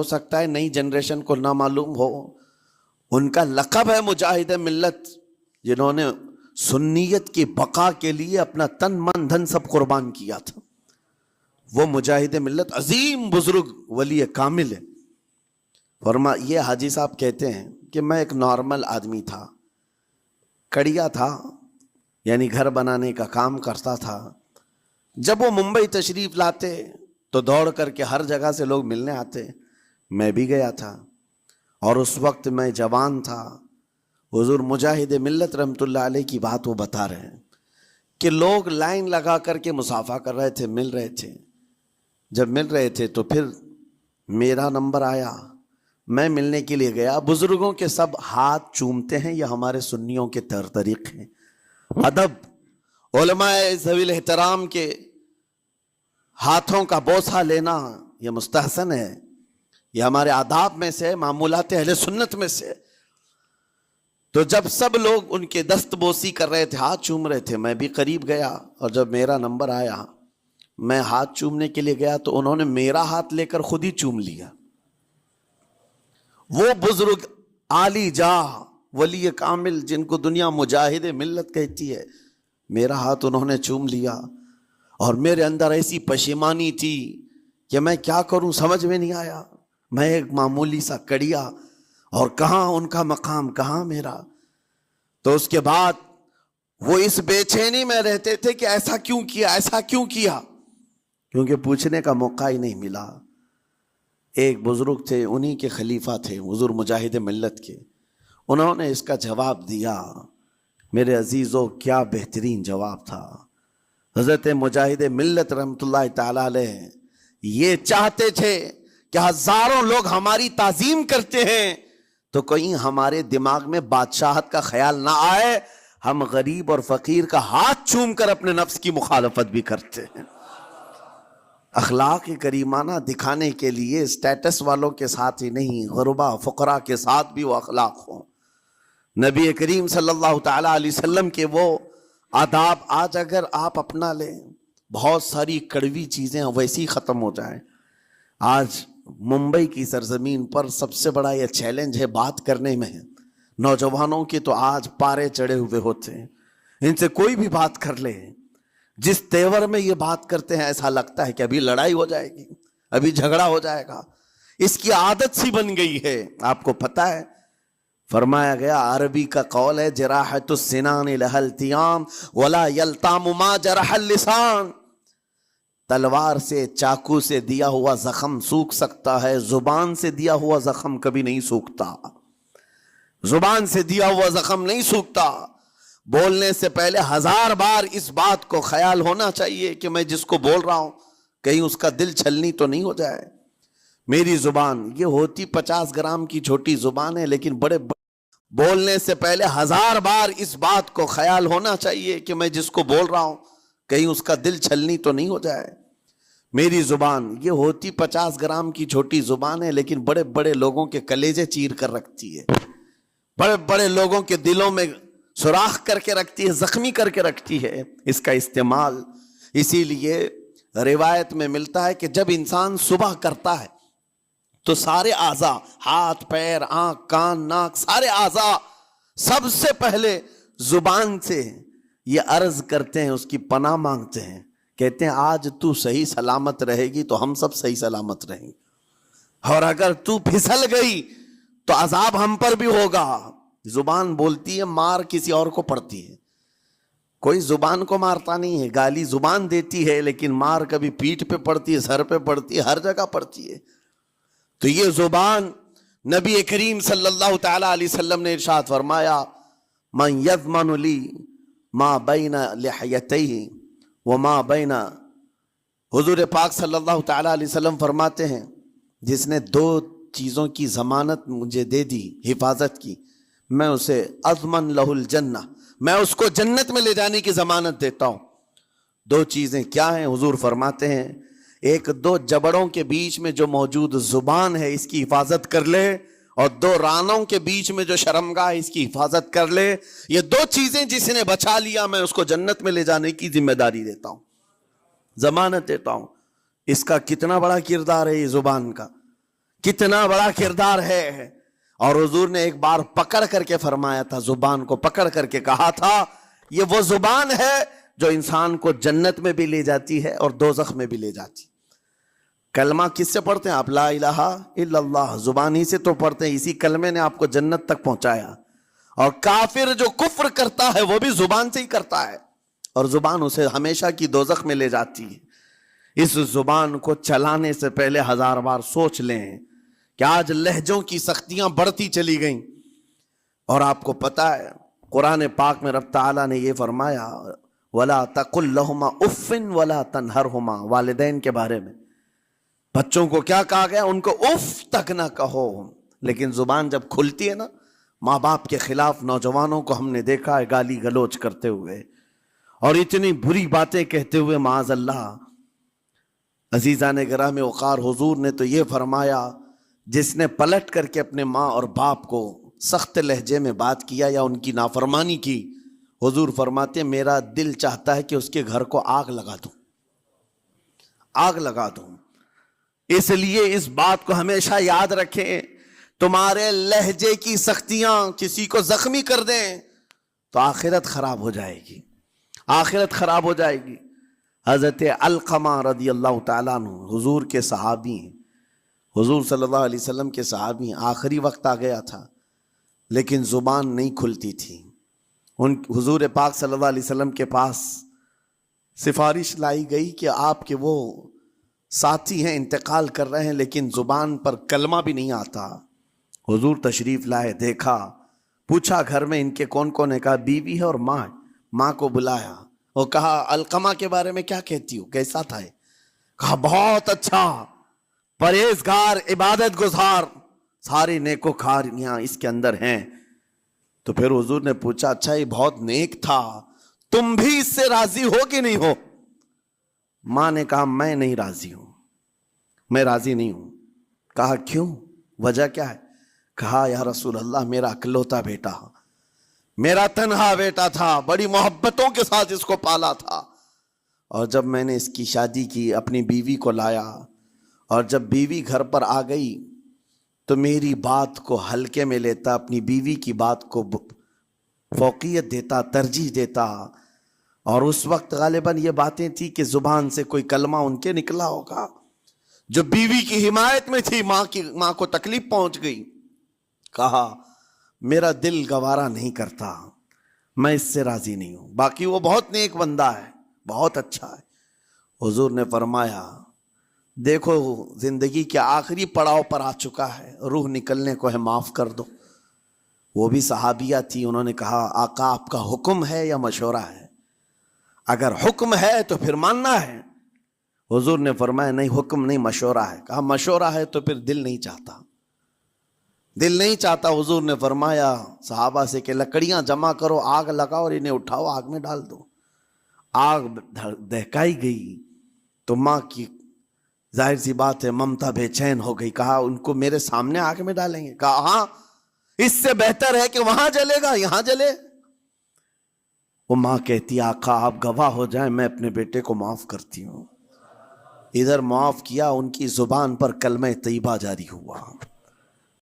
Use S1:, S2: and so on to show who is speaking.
S1: ہو سکتا ہے نئی جنریشن کو نہ معلوم ہو، ان کا لقب ہے مجاہد ملت، جنہوں نے سنیت کی بقا کے لیے اپنا تن من دھن سب قربان کیا تھا۔ وہ مجاہد ملت عظیم بزرگ ولی کامل ہے۔ یہ حاجی صاحب کہتے ہیں کہ میں ایک نارمل آدمی تھا، کڑیا تھا، یعنی گھر بنانے کا کام کرتا تھا۔ جب وہ ممبئی تشریف لاتے تو دوڑ کر کے ہر جگہ سے لوگ ملنے آتے، میں بھی گیا تھا، اور اس وقت میں جوان تھا۔ حضور مجاہد ملت رحمت اللہ علیہ کی بات وہ بتا رہے ہیں کہ لوگ لائن لگا کر کے مصافحہ کر رہے تھے، مل رہے تھے۔ جب مل رہے تھے تو پھر میرا نمبر آیا، میں ملنے کے لیے گیا۔ بزرگوں کے سب ہاتھ چومتے ہیں، یہ ہمارے سنیوں کے طریق ہیں۔ ادب، علماء ذوی الاحترام کے ہاتھوں کا بوسہ لینا یہ مستحسن ہے، یہ ہمارے آداب میں سے، معمولات اہل سنت میں سے۔ تو جب سب لوگ ان کے دست بوسی کر رہے تھے، ہاتھ چوم رہے تھے، میں بھی قریب گیا، اور جب میرا نمبر آیا میں ہاتھ چومنے کے لیے گیا تو انہوں نے میرا ہاتھ لے کر خود ہی چوم لیا۔ وہ بزرگ عالی جاہ ولی کامل جن کو دنیا مجاہد ملت کہتی ہے، میرا ہاتھ انہوں نے چوم لیا، اور میرے اندر ایسی پشیمانی تھی کہ میں کیا کروں سمجھ میں نہیں آیا۔ میں ایک معمولی سا کڑیا، اور کہاں ان کا مقام، کہاں میرا۔ تو اس کے بعد وہ اس بے چینی میں رہتے تھے کہ ایسا کیوں کیا، ایسا کیوں کیا، کیونکہ پوچھنے کا موقع ہی نہیں ملا۔ ایک بزرگ تھے، انہی کے خلیفہ تھے حضور مجاہد ملت کے، انہوں نے اس کا جواب دیا۔ میرے عزیزوں، کیا بہترین جواب تھا۔ حضرت مجاہد ملت رحمت اللہ تعالی علیہ یہ چاہتے تھے کہ ہزاروں لوگ ہماری تعظیم کرتے ہیں تو کہیں ہمارے دماغ میں بادشاہت کا خیال نہ آئے، ہم غریب اور فقیر کا ہاتھ چوم کر اپنے نفس کی مخالفت بھی کرتے ہیں۔ اخلاق کریمانہ دکھانے کے لیے اسٹیٹس والوں کے ساتھ ہی نہیں، غربا فقراء کے ساتھ بھی وہ اخلاق ہوں۔ نبی کریم صلی اللہ تعالی علیہ وسلم کے وہ آداب آج اگر آپ اپنا لیں، بہت ساری کڑوی چیزیں ویسی ختم ہو جائیں۔ آج ممبئی کی سرزمین پر سب سے بڑا یہ چیلنج ہے بات کرنے میں، نوجوانوں کے تو آج پارے چڑھے ہوئے ہوتے ہیں، ان سے کوئی بھی بات کر لے، جس تیور میں یہ بات کرتے ہیں ایسا لگتا ہے کہ ابھی لڑائی ہو جائے گی، ابھی جھگڑا ہو جائے گا۔ اس کی عادت سی بن گئی ہے۔ آپ کو پتہ ہے فرمایا گیا، عربی کا قول ہے، جراحت السنان لها التیام ولا یلتام ما جرح اللسان۔ تلوار سے، چاقو سے دیا ہوا زخم سوکھ سکتا ہے، زبان سے دیا ہوا زخم کبھی نہیں سوکھتا۔ زبان سے دیا ہوا زخم نہیں سوکھتا۔ بولنے سے پہلے 1000 بار اس بات کو خیال ہونا چاہیے کہ میں جس کو بول رہا ہوں کہیں اس کا دل چھلنی تو نہیں ہو جائے۔ میری زبان یہ ہوتی 50 گرام کی چھوٹی زبان ہے، لیکن بولنے سے پہلے 1000 بار اس بات کو خیال ہونا چاہیے کہ میں جس کو بول رہا ہوں کہیں اس کا دل چھلنی تو نہیں ہو جائے۔ میری زبان یہ ہوتی 50 گرام کی چھوٹی زبان ہے، لیکن بڑے بڑے لوگوں کے کلیجے چیر کر رکھتی ہے، بڑے بڑے لوگوں کے دلوں میں سوراخ کر کے رکھتی ہے، زخمی کر کے رکھتی ہے اس کا استعمال۔ اسی لیے روایت میں ملتا ہے کہ جب انسان صبح کرتا ہے تو سارے اعضاء، ہاتھ، پیر، آنکھ، کان، ناک، سارے اعضاء سب سے پہلے زبان سے یہ عرض کرتے ہیں، اس کی پناہ مانگتے ہیں، کہتے ہیں آج تو صحیح سلامت رہے گی تو ہم سب صحیح سلامت رہیں گے، اور اگر تو پھسل گئی تو عذاب ہم پر بھی ہوگا۔ زبان بولتی ہے، مار کسی اور کو پڑتی ہے، کوئی زبان کو مارتا نہیں ہے، گالی زبان دیتی ہے، لیکن مار کبھی پیٹھ پہ پڑتی ہے، سر پہ پڑتی ہے، ہر جگہ پڑتی ہے۔ تو یہ زبان، نبی کریم صلی اللہ تعالی علیہ وسلم نے ارشاد فرمایا، من یضمن لی ما بین لحیتیہ وما بین، حضور پاک صلی اللہ تعالی علیہ وسلم فرماتے ہیں، جس نے 2 چیزوں کی ضمانت مجھے دے دی، حفاظت کی، میں اسے اضمن لہ الجنہ، میں اس کو جنت میں لے جانے کی ضمانت دیتا ہوں۔ 2 چیزیں کیا ہیں؟ حضور فرماتے ہیں، ایک 2 جبڑوں کے بیچ میں جو موجود زبان ہے اس کی حفاظت کر لے، اور 2 رانوں کے بیچ میں جو شرمگاہ ہے اس کی حفاظت کر لے۔ یہ 2 چیزیں جس نے بچا لیا، میں اس کو جنت میں لے جانے کی ذمہ داری دیتا ہوں، ضمانت دیتا ہوں۔ اس کا کتنا بڑا کردار ہے یہ زبان کا، کتنا بڑا کردار ہے. اور حضور نے ایک بار پکڑ کر کے فرمایا تھا, زبان کو پکڑ کر کے کہا تھا, یہ وہ زبان ہے جو انسان کو جنت میں بھی لے جاتی ہے اور دوزخ میں بھی لے جاتی. کلمہ کس سے پڑھتے ہیں آپ؟ لا الہ الا اللہ, زبان ہی سے تو پڑھتے ہیں. اسی کلمے نے آپ کو جنت تک پہنچایا. اور کافر جو کفر کرتا ہے وہ بھی زبان سے ہی کرتا ہے, اور زبان اسے ہمیشہ کی دوزخ میں لے جاتی ہے. اس زبان کو چلانے سے پہلے 1000 بار سوچ لیں کہ آج لہجوں کی سختیاں بڑھتی چلی گئیں. اور آپ کو پتا ہے قرآن پاک میں رب تعالیٰ نے یہ فرمایا, وَلَا تَقُلْ لَهُمَا اُفٍّ وَلَا تَنْهَرْهُمَا, والدین کے بارے میں بچوں کو کیا کہا گیا؟ ان کو اف تک نہ کہو. لیکن زبان جب کھلتی ہے نا, ماں باپ کے خلاف نوجوانوں کو ہم نے دیکھا ہے گالی گلوچ کرتے ہوئے اور اتنی بری باتیں کہتے ہوئے, معاذ اللہ. عزیزان گرامی وقار, حضور نے تو یہ فرمایا, جس نے پلٹ کر کے اپنے ماں اور باپ کو سخت لہجے میں بات کیا یا ان کی نافرمانی کی, حضور فرماتے ہیں میرا دل چاہتا ہے کہ اس کے گھر کو آگ لگا دوں, آگ لگا دوں. اس لیے اس بات کو ہمیشہ یاد رکھیں, تمہارے لہجے کی سختیاں کسی کو زخمی کر دیں تو آخرت خراب ہو جائے گی, آخرت خراب ہو جائے گی. حضرت علقمہ رضی اللہ تعالیٰ عنہ حضور کے صحابی ہیں, حضور صلی اللہ علیہ وسلم کے صحابی ہیں. آخری وقت آ گیا تھا لیکن زبان نہیں کھلتی تھی. حضور پاک صلی اللہ علیہ وسلم کے پاس سفارش لائی گئی کہ آپ کے وہ ساتھی ہیں انتقال کر رہے ہیں لیکن زبان پر کلمہ بھی نہیں آتا. حضور تشریف لائے, دیکھا, پوچھا گھر میں ان کے کون کون ہے؟ کہا بیوی ہے اور ماں ہے. ماں کو بلایا اور کہا علقمہ کے بارے میں کیا کہتی ہو, کیسا تھا؟ کہا بہت اچھا, پرہیزگار, عبادت گزار, ساری نیکوکاریاں اس کے اندر ہیں. تو پھر حضور نے پوچھا اچھا یہ بہت نیک تھا, تم بھی اس سے راضی ہو کہ نہیں ہو؟ ماں نے کہا میں نہیں راضی ہوں, میں راضی نہیں ہوں. کہا کیوں, وجہ کیا ہے؟ کہا یا رسول اللہ میرا اکلوتا بیٹا, میرا تنہا بیٹا تھا, بڑی محبتوں کے ساتھ اس کو پالا تھا, اور جب میں نے اس کی شادی کی اپنی بیوی کو لایا, اور جب بیوی گھر پر آ گئی تو میری بات کو ہلکے میں لیتا, اپنی بیوی کی بات کو فوقیت دیتا, ترجیح دیتا. اور اس وقت غالباً یہ باتیں تھی کہ زبان سے کوئی کلمہ ان کے نکلا ہوگا جو بیوی کی حمایت میں تھی, ماں کو تکلیف پہنچ گئی. کہا میرا دل گوارا نہیں کرتا, میں اس سے راضی نہیں ہوں. باقی وہ بہت نیک بندہ ہے, بہت اچھا ہے. حضور نے فرمایا دیکھو زندگی کے آخری پڑاؤ پر آ چکا ہے, روح نکلنے کو ہے, معاف کر دو. وہ بھی صحابیہ تھی, انہوں نے کہا آقا آپ کا حکم ہے یا مشورہ ہے؟ اگر حکم ہے تو پھر ماننا ہے. حضور نے فرمایا نہیں, حکم نہیں, مشورہ ہے. کہا مشورہ ہے تو پھر دل نہیں چاہتا, دل نہیں چاہتا. حضور نے فرمایا صحابہ سے کہ لکڑیاں جمع کرو, آگ لگاؤ اور انہیں اٹھاؤ, آگ میں ڈال دو. آگ دہکائی گئی تو ماں کی ظاہر سی بات ہے ممتا بے چین ہو گئی. کہا ان کو میرے سامنے آگ میں ڈالیں گے؟ کہا ہاں, اس سے بہتر ہے کہ وہاں جلے گا, یہاں جلے. وہ ماں کہتی آقا آپ گواہ ہو جائیں, میں اپنے بیٹے کو معاف کرتی ہوں. ادھر معاف کیا, ان کی زبان پر کلمہ طیبہ جاری ہوا.